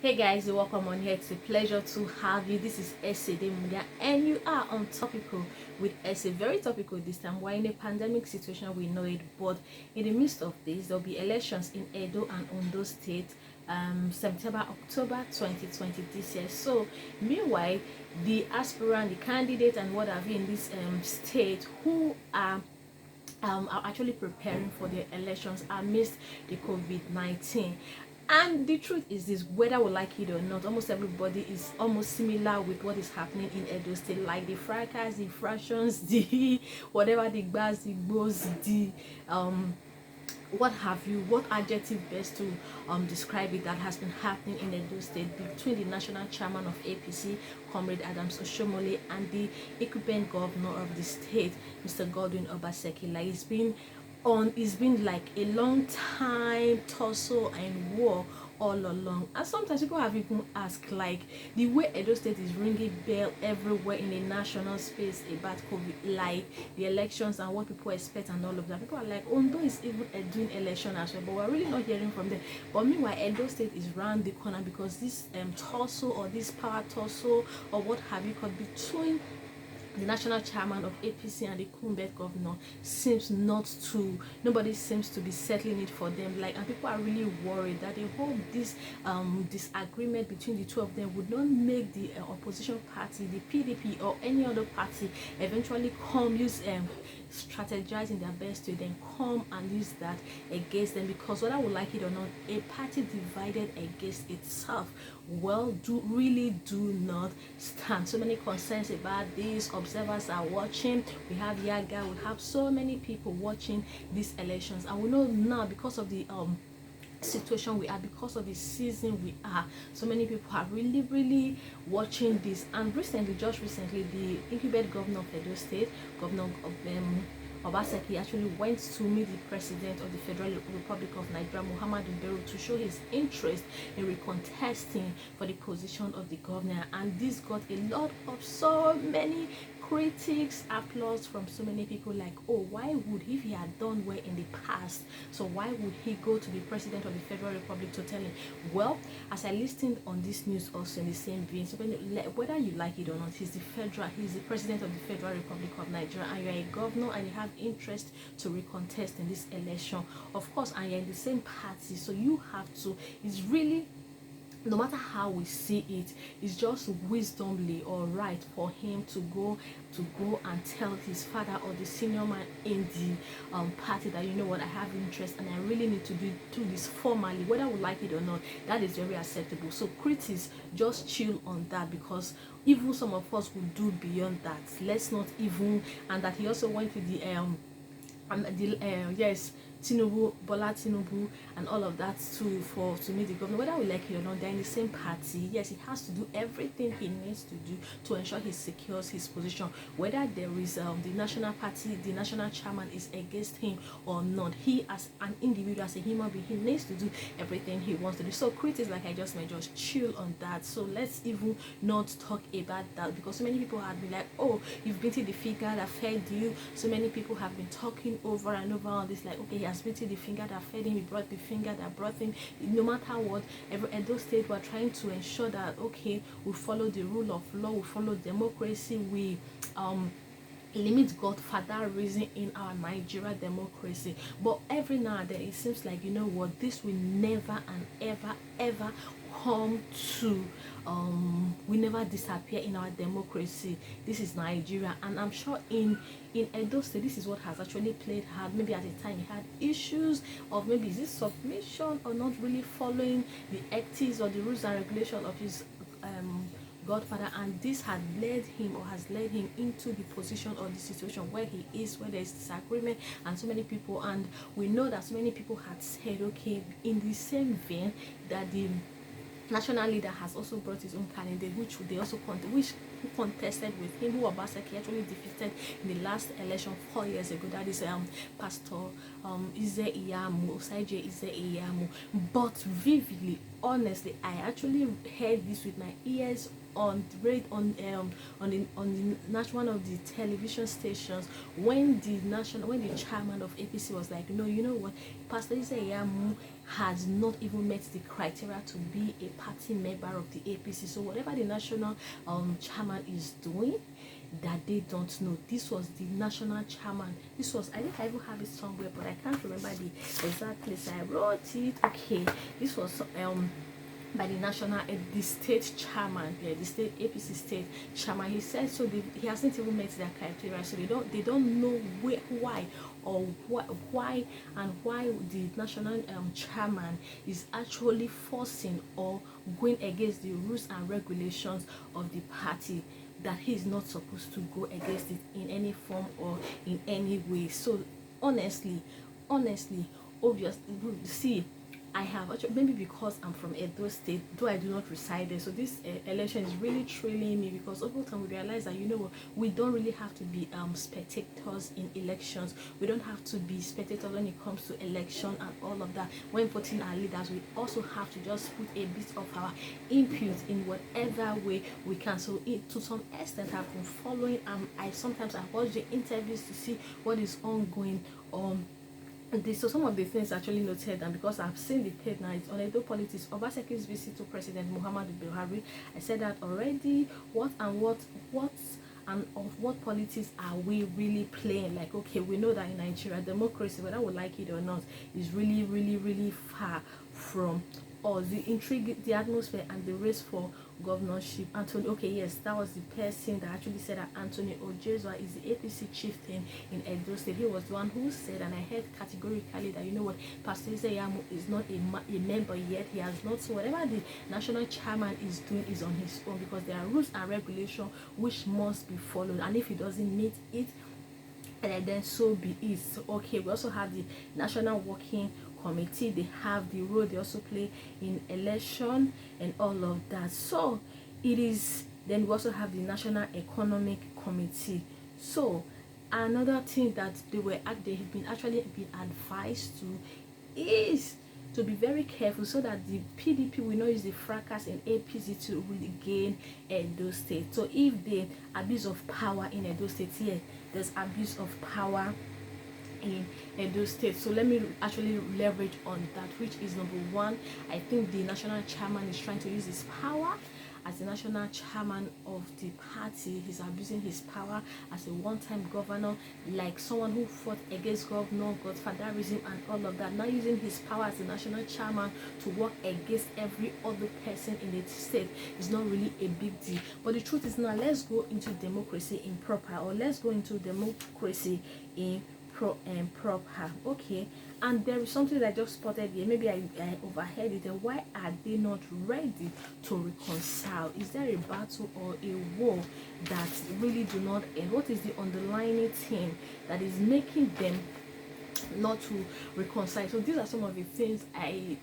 Hey guys, welcome on here. It's a pleasure to have you. This is Ese Demudia, and you are on Topical with Ese. Very topical this time. We're in a pandemic situation, we know it, but in the midst of this, there'll be elections in Edo and Ondo State, September, October 2020 this year. So, meanwhile, the aspirant, the candidate, and what have you in this state who are actually preparing for the elections amidst the COVID-19. And the truth is this, whether we like it or not, almost everybody is almost similar with what is happening in Edo State, like the fracas, the fractions, the whatever, the bars, the bows, the what have you, what adjective best to describe it that has been happening in Edo State between the national chairman of APC, Comrade Adams Oshomole, and the incumbent governor of the state, Mr. Godwin Obaseki. Like it's been like a long time tussle and war all along. And sometimes people have even asked, like, the way Edo State is ringing bell everywhere in a national space about COVID, like the elections and what people expect and all of that. People are like, Ondo is even doing election as well, but we're really not hearing from them. But meanwhile, Edo State is round the corner because this tussle or this power tussle or what have you called between the national chairman of APC and the incumbent governor nobody seems to be settling it for them. Like, and people are really worried that they hope this disagreement between the two of them would not make the opposition party, the PDP or any other party, eventually strategize in their best to then come and use that against them. Because whether we like it or not, a party divided against itself do not stand. So many concerns about this. Observers are watching. We have Yaga, we have so many people watching these elections, and we know now, because of the situation we are, because of the season we are, so many people are really watching this. And just recently, the incumbent governor of Edo State, Governor of Obaseki, actually went to meet the president of the Federal Republic of Nigeria, Muhammadu Buhari, to show his interest in recontesting for the position of the governor. And this got a lot of so many critics, applause from so many people, like, oh, why would, if he had done well in the past, so why would he go to the president of the Federal Republic to tell him? Well, as I listened on this news also in the same vein, so whether you like it or not, he's the president of the Federal Republic of Nigeria, and you're a governor and you have interest to recontest in this election, of course, and you're in the same party, so you have to. It's really, no matter how we see it, it's just wisdomly or right for him to go and tell his father or the senior man in the party that, you know what, I have interest and I really need to do this formally, whether we like it or not. That is very acceptable. So critics, just chill on that, because even some of us will do beyond that. Let's not even. And that he also went with the Tinubu, Bola Tinubu, and all of that to meet the governor. Whether we like it or not, they're in the same party. Yes, he has to do everything he needs to do to ensure he secures his position. Whether there is the national party, the national chairman is against him or not, he as an individual, as a human being, he needs to do everything he wants to do. So critics, like I just mentioned, just chill on that. So let's even not talk about that, because so many people have been like, oh, you've been to the figure that fed you. So many people have been talking over and over on this, like, okay, he has beaten the finger that fed him, he brought the finger that brought him. No matter what, Edo State, we're trying to ensure that, okay, we follow the rule of law, we follow democracy, we limit godfatherism in our Nigeria democracy. But every now and then it seems like, you know what, this will never and ever come to we never disappear in our democracy. This is Nigeria, and I'm sure in Edo State, this is what has actually played hard. Maybe at the time he had issues of maybe is this submission or not really following the ethics or the rules and regulations of his godfather, and this has led him into the position or the situation where he is, where there is disagreement and so many people. And we know that so many people had said, okay, in the same vein, that the national leader has also brought his own candidate, which who contested with him, who Obaseki actually defeated in the last election 4 years ago. That is Pastor Iyamu, Iyamu. But vividly, honestly, I actually heard this with my ears on the national, one of the television stations, when the chairman of APC was like, no, you know what, Pastor Iyamu has not even met the criteria to be a party member of the APC. So whatever the national chairman is doing, that they don't know. This was the national chairman. This was, I think I even have it somewhere, but I can't remember the exact place I wrote it. Okay, this was by the national, the state chairman, yeah, the state APC state chairman. He said so. He hasn't even met their criteria, so they don't know why or why and why the national chairman is actually forcing or going against the rules and regulations of the party, that he is not supposed to go against it in any form or in any way. So honestly, obviously, see, I have actually, maybe because I'm from Edo State, though I do not reside there. So this election is really thrilling me, because over time we realize that, you know what, we don't really have to be spectators in elections. We don't have to be spectators when it comes to election and all of that. When voting our leaders, we also have to just put a bit of our input in whatever way we can. So to some extent, I've been following. I sometimes watch the interviews to see what is ongoing. So some of the things actually noted, and because I've seen the page now, it's on Edo politics. Obaseki's visit to President Muhammadu Buhari. I said that already. What and of what politics are we really playing? Like, okay, we know that in Nigeria, democracy, whether we like it or not, is really far from us. The intrigue, the atmosphere, and the race for governorship. Anthony, okay, yes, that was the person that actually said that Anthony Ojezwa is the APC chieftain in Edo State. He was the one who said, and I heard categorically that, you know what, Pastor Iyamu is not a member yet. He has not. So whatever the national chairman is doing is on his own, because there are rules and regulations which must be followed, and if he doesn't meet it, and then so be it. So, okay, we also have the national working committee. They have the role they also play in election and all of that. So it is, then we also have the national economic committee. So another thing that they have been advised to is to be very careful, so that the PDP will not use the fracas in APC to regain Edo State. So if the abuse of power in Edo State, here there's abuse of power in Edo State. So let me actually leverage on that, which is number one. I think the national chairman is trying to use his power as the national chairman of the party. He's abusing his power as a one-time governor, like someone who fought against governor, godfatherism, and all of that. Now using his power as the national chairman to work against every other person in the state is not really a big deal. But the truth is, now let's go into democracy in proper, or let's go into democracy in proper. Okay, and there is something that I just spotted here. Maybe I overheard it. Why are they not ready to reconcile? Is there a battle or a war that really do not end? What is the underlying thing that is making them not to reconcile? So these are some of the things I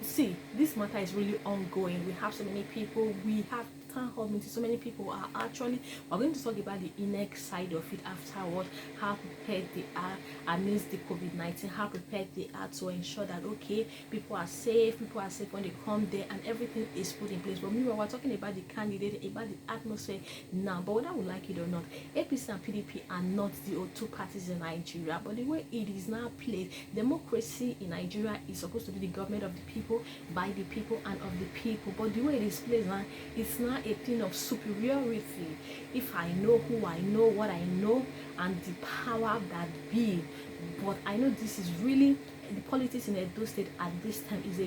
see. This matter is really ongoing. We have so many people. We have town hall meeting. So many people are actually. We're going to talk about the inner side of it afterward. How prepared they are amidst the COVID-19. How prepared they are to ensure that, okay, people are safe. People are safe when they come there, and everything is put in place. But meanwhile, we're talking about the candidate, about the atmosphere now. But whether we like it or not, APC and PDP are not the two parties in Nigeria. But the way it is now played, democracy in Nigeria is supposed to be the government of the people, by the people, and of the people. But the way it is played now, it's not a thing of superiority. If I know who I know, what I know, and the power that be. But I know this is really, the politics in Edo State at this time is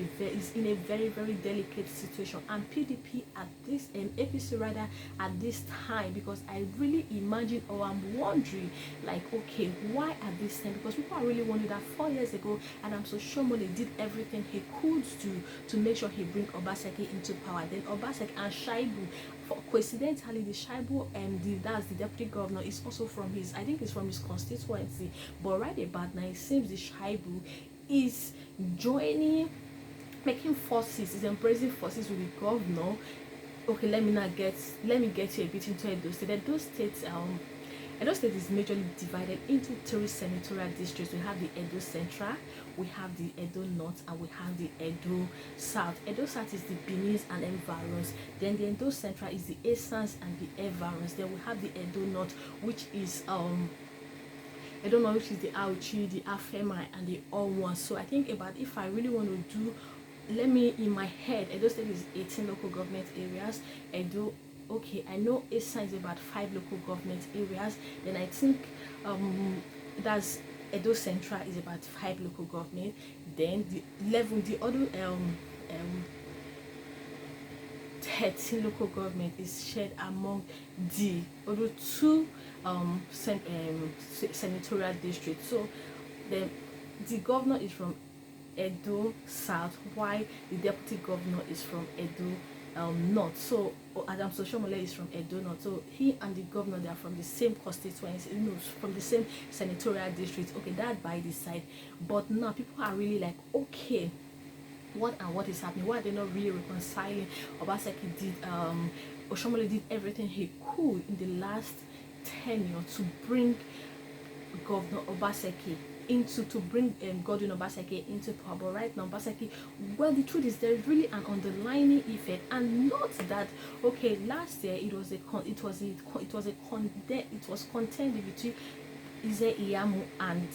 in a very delicate situation, and PDP at this APC rather at this time, because I really imagine, or I'm wondering, like, okay, why at this time? Because people are really wondering that 4 years ago, and I'm so sure Mole did everything he could do to make sure he bring Obaseki into power. Then Obaseki and Shaibu, coincidentally, the Shaibu that's the deputy governor, is also from his, I think it's from his constituency. But right about now, it seems the Shaibu is joining, making forces, is embracing forces with the governor. Okay, let me get you a bit into Edo State. Edo State is majorly divided into 3 senatorial districts. We have the Edo Central, we have the Edo North, and we have the Edo South. Edo South is the Benin and environs. Then the Edo Central is the Essence and the environs. Then we have the Edo North, which is I don't know, which is the Auchi, the Afema, and the All-One. So I think about if I really want to do, let me, in my head, Edo State is 18 local government areas. Edo, okay, I know Esa is about 5 local government areas. Then I think that's Edo Central is about 5 local government. Then the 11, the other 13 local government is shared among the other 2 senatorial districts. So the governor is from Edo South, while the deputy governor is from Edo North. So Adam Soshomole is from Edo North. So he and the governor, they are from the same constituency, from the same senatorial district. Okay, that by the side. But now people are really like, okay, what is happening? Why are they not really reconciling? Obaseki did Oshomole did everything he could in the last tenure to bring Governor Obaseki to bring Godwin Obaseki into power. But right now Obaseki, well, the truth is there is really an underlying effect, and not that, okay, last year it was contended between Iyamu and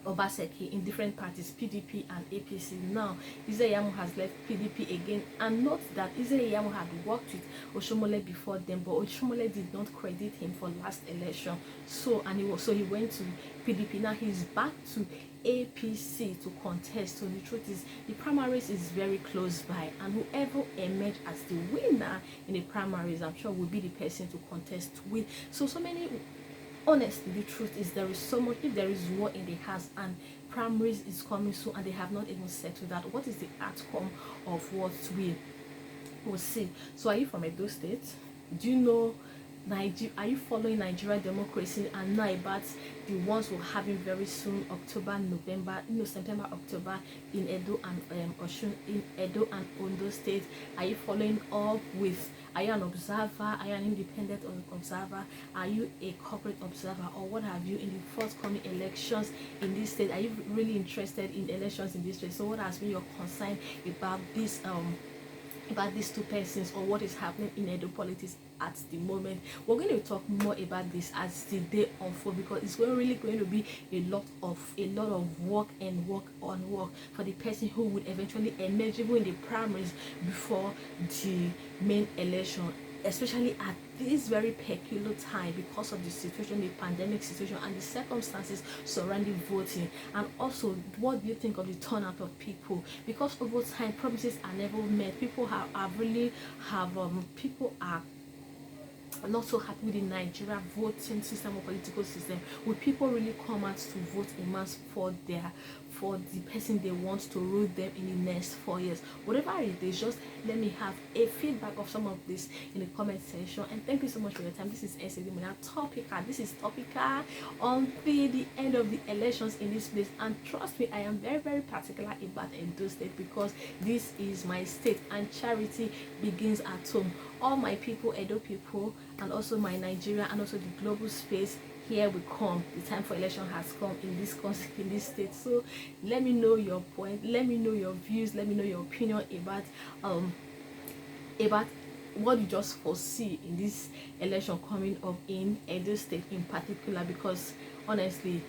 Obaseki in different parties, PDP and APC. Now, Iyamu has left PDP again, and not that Iyamu had worked with Oshomole before them, but Oshomole did not credit him for last election. So he went to PDP. Now he's back to APC to contest. So the truth is, the primaries is very close by, and whoever emerge as the winner in the primaries, I'm sure will be the person to contest with. So many. Honestly, the truth is there is so much. If there is war in the house and primaries is coming soon and they have not even settled that, what is the outcome of what we will see? So are you from Edo State? Do you know Nigeria? Are you following Nigeria democracy and know about the ones we're having very soon, October, November, September, October in Edo and Oshun, in Edo and Ondo State? Are you following up with? Are you an observer? Are you an independent observer? Are you a corporate observer, or what have you in the forthcoming elections in this state? Are you really interested in elections in this state? So what has been your concern about this about these 2 persons, or what is happening in Edo politics at the moment? We're going to talk more about this as the day unfolds, because it's really going to be a lot of work for the person who would eventually emerge even in the primaries before the main election, especially at this very peculiar time because of the situation, the pandemic situation, and the circumstances surrounding voting. And also, what do you think of the turnout of people? Because over time, promises are never met. People are not so happy with the Nigeria voting system or political system. Will people really come out to vote in mass for the person they want to rule them in the next 4 years? Whatever it is, just let me have a feedback of some of this in the comment section. And thank you so much for your time. This is Topical. This is Topical until the end of the elections in this place. And trust me, I am very, very particular about Edo State, because this is my state and charity begins at home. All my people, Edo people, and also my Nigeria and also the global space, here we come. The time for election has come in this state. So let me know your point, let me know your views, let me know your opinion about what you just foresee in this election coming up in Edo State in particular. Because honestly,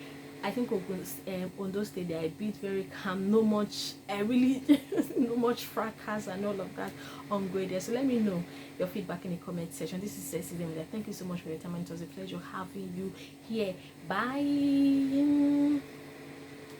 I think Ondo State, they are a bit very calm, no much no much fracas and all of that on grade there. So let me know your feedback in the comment section. This is Ceci. Thank you so much for your time, and it was a pleasure having you here. Bye.